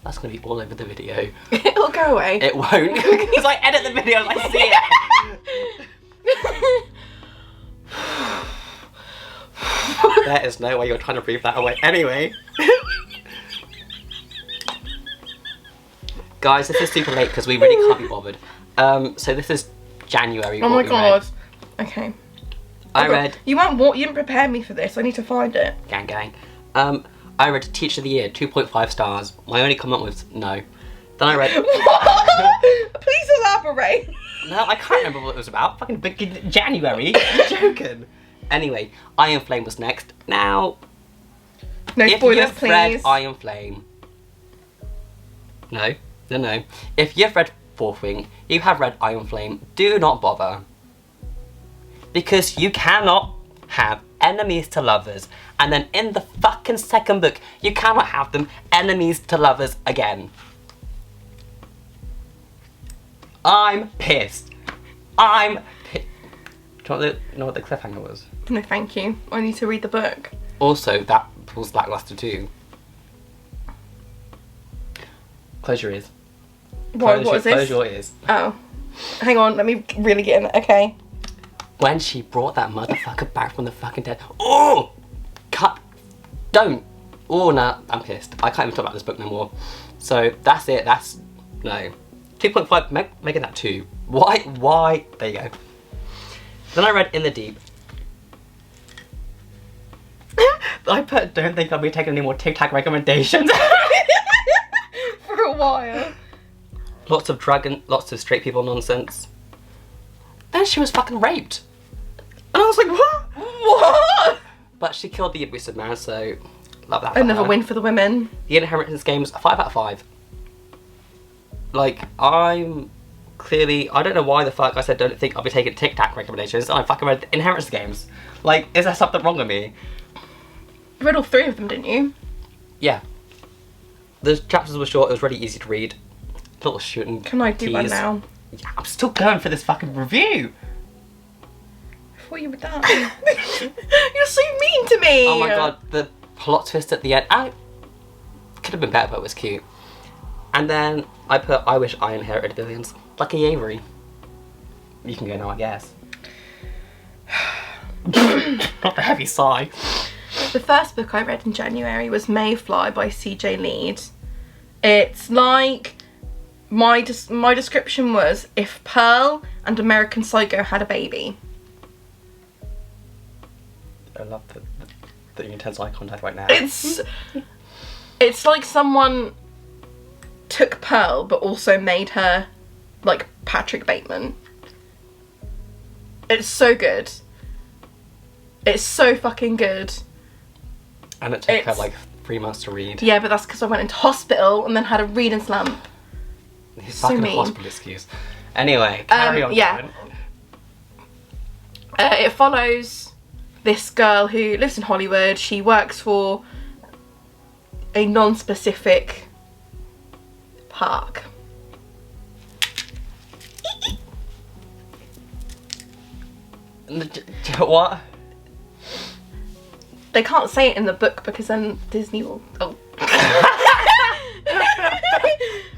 That's going to be all over the video. It'll go away. It won't, because I edit the video and I see it. There is no way you're trying to breathe that away. Anyway. Guys, this is super late because we really can't be bothered. So this is January. Oh my god. Okay. I read... You didn't prepare me for this. I need to find it. Gang gang. I read Teacher of the Year, 2.5 stars. My only comment was no. Then I read... What? Please elaborate. No, I can't remember what it was about. Fucking big January. I'm joking. Anyway, Iron Flame was next. Now... No spoilers, if you've read please. Iron Flame... No. If you've read Fourth Wing, you have read Iron Flame, do not bother. Because you cannot have enemies to lovers, and then in the fucking second book, you cannot have them enemies to lovers again. I'm pissed. Do you know what the cliffhanger was? No, thank you. I need to read the book. Also, that was lackluster too. Close your ears. What is this? Close your ears. Oh. Hang on, let me really get in it. Okay. When she brought that motherfucker back from the fucking dead. Oh! Cut. Don't. Oh, no. I'm pissed. I can't even talk about this book no more. So, that's it. That's... No. 2.5. Making that 2. Why? There you go. Then I read In the Deep. I put, don't think I'll be taking any more TikTok recommendations. For a while. Lots of straight people nonsense. Then she was fucking raped. And I was like, what? What? But she killed the abusive man, so love that for Another her. win for the women. The Inheritance Games, 5 out of 5. Like, I'm clearly... I don't know why the fuck I said don't think I'll be taking TikTok recommendations. I fucking read Inheritance Games. Like, is there something wrong with me? You read all 3 of them, didn't you? Yeah. The chapters were short, it was really easy to read. Little shooting. Can I do one now? Yeah, I'm still going for this fucking review. I thought you were done. You're so mean to me. Oh my god, the plot twist at the end. Could have been better, but it was cute. And then I put I Wish I Inherited Billions. Lucky Avery. You can go now, I guess. Not a heavy sigh. The first book I read in January was Mayfly by CJ Lead. It's like... My description was if Pearl and American Psycho had a baby. I love the intense eye contact right now. It's like someone took Pearl but also made her like Patrick Bateman. It's so good. It's so fucking good. And it took her like 3 months to read. Yeah, but that's because I went into hospital and then had a reading slump. His So fucking mean. hospital excuse. Anyway, carry on. Yeah. It follows this girl who lives in Hollywood. She works for a non-specific park. What? They can't say it in the book because then Disney will... Oh.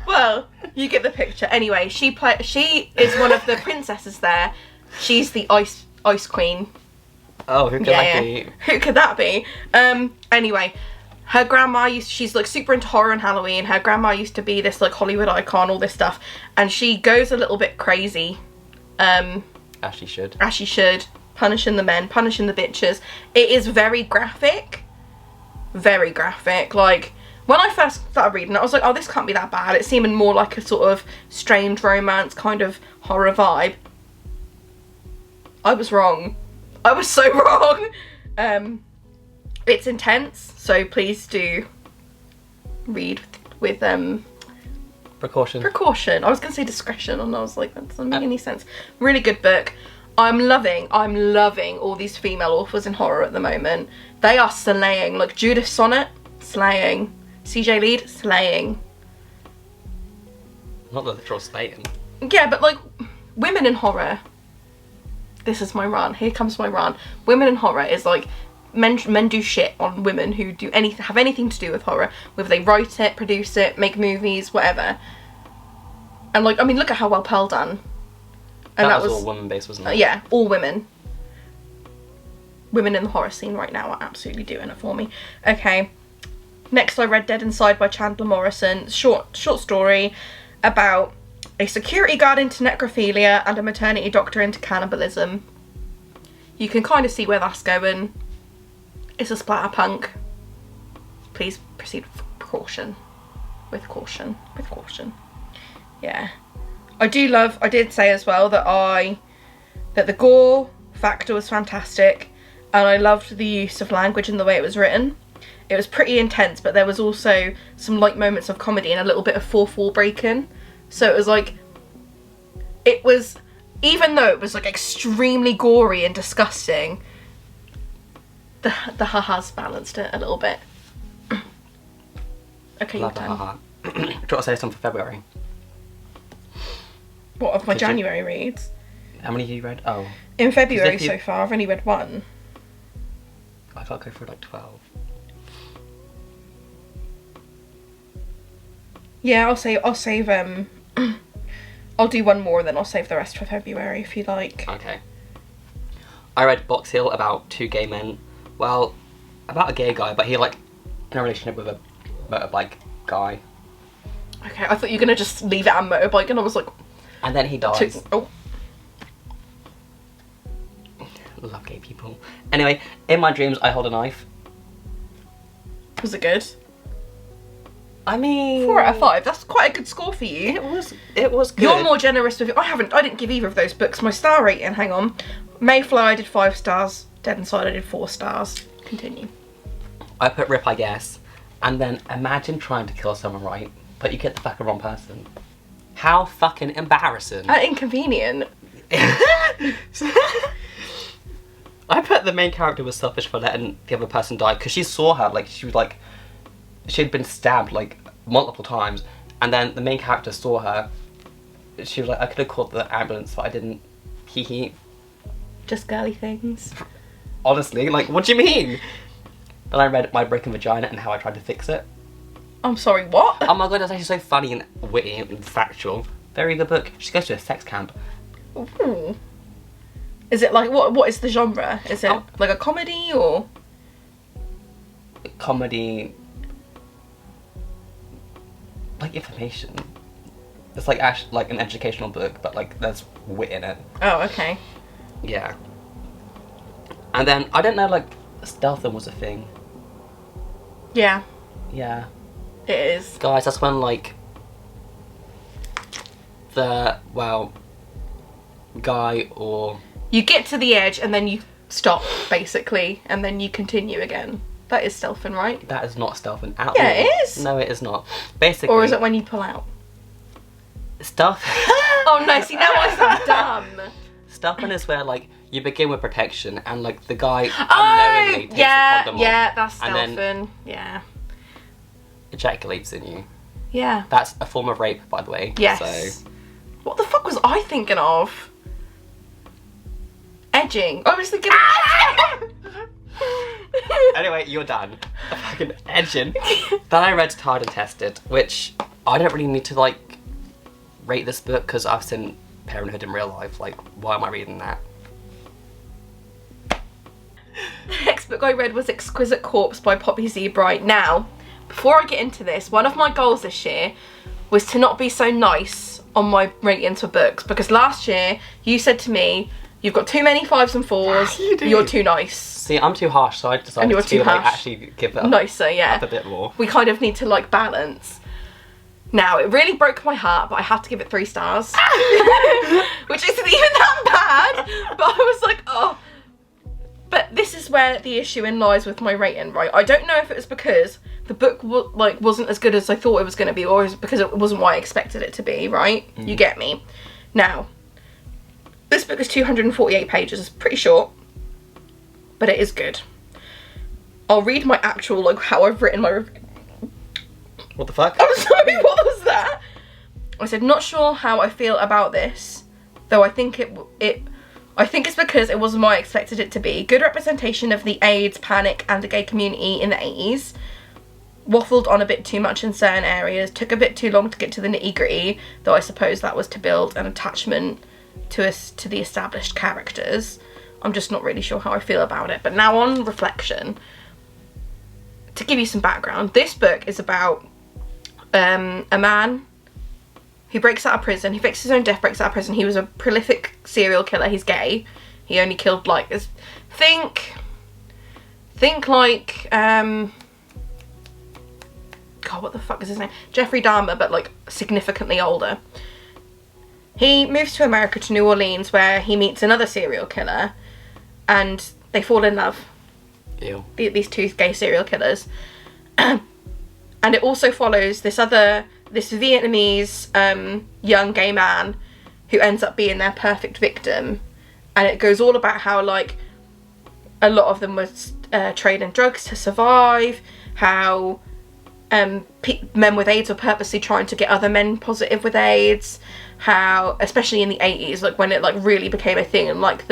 Well, you get the picture. Anyway, she is one of the princesses there. She's the ice queen. Oh, who could that be? Who could that be? Anyway, her grandma she's like super into horror and Halloween. Her grandma used to be this like Hollywood icon, all this stuff, and she goes a little bit crazy. As she should. As she should. Punishing the men, punishing the bitches. It is very graphic. Very graphic. Like, when I first started reading it, I was like, oh, this can't be that bad. It seemed more like a sort of strange romance kind of horror vibe. I was wrong. I was so wrong. It's intense, so please do read with Precaution. I was going to say discretion, and I was like, that doesn't make any sense. Really good book. I'm loving all these female authors in horror at the moment. They are slaying. Like Judith Sonnet, slaying. CJ Lead, slaying. Not the literal slaying. Yeah, but like, women in horror. This is my run. Here comes my run. Women in horror is like men do shit on women who do have anything to do with horror, whether they write it, produce it, make movies, whatever. And like, I mean, look at how well Pearl done. And that was all women-based, wasn't it? Yeah, all women. Women in the horror scene right now are absolutely doing it for me. Okay. Next, I read Dead Inside by Chandler Morrison. Short story about a security guard into necrophilia and a maternity doctor into cannibalism. You can kind of see where that's going. It's a splatterpunk. Please proceed with caution. With caution. With caution. Yeah. I did say as well that the gore factor was fantastic, and I loved the use of language and the way it was written. It was pretty intense, but there was also some light moments of comedy and a little bit of fourth wall breaking. So it was like, even though it was like extremely gory and disgusting, the ha-has balanced it a little bit. Okay, Love you're the done. ha-ha. Do you want to say something for February? What, of my January reads? How many have you read? Oh. In February so far, I've only read one. I can't go through like 12. Yeah, I'll save I'll do one more and then I'll save the rest for February if you like. Okay. I read Box Hill about two gay men. Well, about a gay guy, but he like in a relationship with a motorbike guy. Okay, I thought you were gonna just leave it at motorbike and I was like... And then he dies. Oh. Love gay people. Anyway, in my dreams I hold a knife. Was it good? I mean... 4 out of 5. That's quite a good score for you. It was good. You're more generous with it. I didn't give either of those books my star rating. Hang on. Mayfly I did 5 stars. Dead Inside I did 4 stars. Continue. I put rip, I guess. And then imagine trying to kill someone, right? But you get the fucking wrong person. How fucking embarrassing. And inconvenient. I put the main character was selfish for letting the other person die because she saw her, like, she'd been stabbed like multiple times, and then the main character saw her. She was like, I could have called the ambulance, but I didn't. Hee hee. Just girly things. Honestly, like, what do you mean? Then I read My Broken Vagina and How I Tried to Fix It. I'm sorry, what? Oh my god, that's actually so funny and witty and factual. Very good book. She goes to a sex camp. Ooh. Is it like, what is the genre? Is it like a comedy or? Comedy. Like information. It's like actually like an educational book, but like there's wit in it. Oh, okay. Yeah. And then I didn't know like stealthing was a thing. Yeah, Yeah. it is. Guys, that's when like the guy or You get to the edge and then you stop, basically, and then you continue again. That is stealthing, right? that is not stealthing at all. Yeah, it is. No, it is not. Basically. Or is it when you pull out? Stealth? Oh no, see now I sound dumb. Stealthing is where like you begin with protection and like the guy Oh, unknowingly takes the condom yeah, off that's and then stealthing. Yeah. ejaculates in you. Yeah. That's a form of rape, by the way. Yes. So What the fuck was I thinking of? Edging. I was thinking anyway, you're done. Fucking edging. Then I read Tired and Tested, which I don't really need to like rate this book because I've seen Parenthood in real life. Like, why am I reading that? The next book I read was Exquisite Corpse by Poppy Zebright. Now, before I get into this, one of my goals this year was to not be so nice on my ratings for books, because last year you said to me, you've got too many 5s and 4s, You do. you're too nice. See, I'm too harsh, so I decided you're to too like harsh. actually give it Nicer, yeah. up a bit more. We kind of need to like balance. Now, it really broke my heart, but I had to give it 3 stars. Which isn't even that bad, but I was like, oh. But this is where the issue in lies with my rating, right? I don't know if it was because the book wasn't as good as I thought it was going to be, or is it because it wasn't what I expected it to be, right? You get me? Now, this book is 248 pages. It's pretty short, but it is good. I'll read my actual, like, how I've written my review. What the fuck? I'm sorry, what was that? I said, not sure how I feel about this, though I think I think it's because it wasn't what I expected it to be. Good representation of the AIDS, panic and the gay community in the 80s. Waffled on a bit too much in certain areas. Took a bit too long to get to the nitty gritty, though I suppose that was to build an attachment to the established characters. I'm just not really sure how I feel about it. But now on reflection, to give you some background, this book is about a man who breaks out of prison. He fakes his own death, breaks out of prison. He was a prolific serial killer. He's gay. He only killed like, think like, God, what the fuck is his name? Jeffrey Dahmer, but like significantly older. He moves to America, to New Orleans, where he meets another serial killer, and they fall in love. Ew. These two gay serial killers. And it also follows this Vietnamese young gay man who ends up being their perfect victim. And it goes all about how, like, a lot of them was trading drugs to survive, how men with AIDS were purposely trying to get other men positive with AIDS, how, especially in the 80s, like, when it, like, really became a thing, and, like,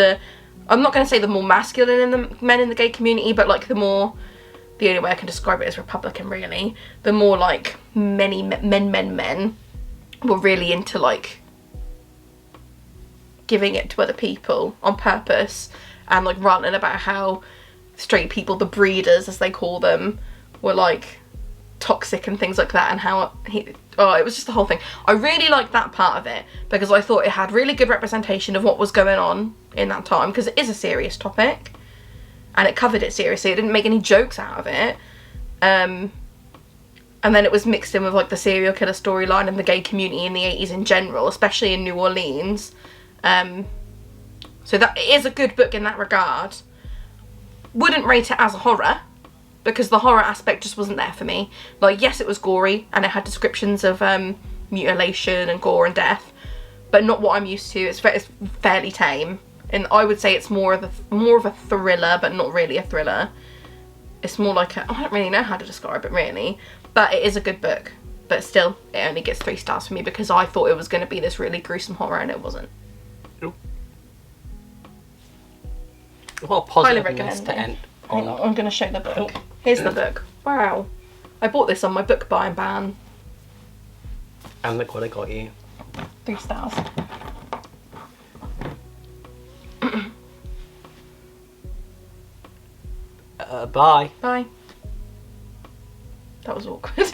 I'm not going to say the more masculine in the men in the gay community, but, like, the only way I can describe it is Republican, really. The more, like, men were really into, like, giving it to other people on purpose, and, like, ranting about how straight people, the breeders, as they call them, were, like, toxic and things like that, and how it was just the whole thing. I really liked that part of it, because I thought it had really good representation of what was going on in that time, because it is a serious topic, and it covered it seriously. It didn't make any jokes out of it. And then it was mixed in with, like, the serial killer storyline and the gay community in the 80s in general, especially in New Orleans. So that it is a good book in that regard. Wouldn't rate it as a horror, because the horror aspect just wasn't there for me. Like, yes, it was gory, and it had descriptions of mutilation and gore and death, but not what I'm used to. It's fairly tame, and I would say it's more of a thriller, but not really a thriller. It's more like I don't really know how to describe it, really, but it is a good book. But still, it only gets 3 stars for me, because I thought it was going to be this really gruesome horror, and it wasn't. What a positive list to end on. Hang on, I'm going to show the book. Here's the book. Wow. I bought this on my book buying ban. And look what I got you. 3 stars. Bye. Bye. That was awkward.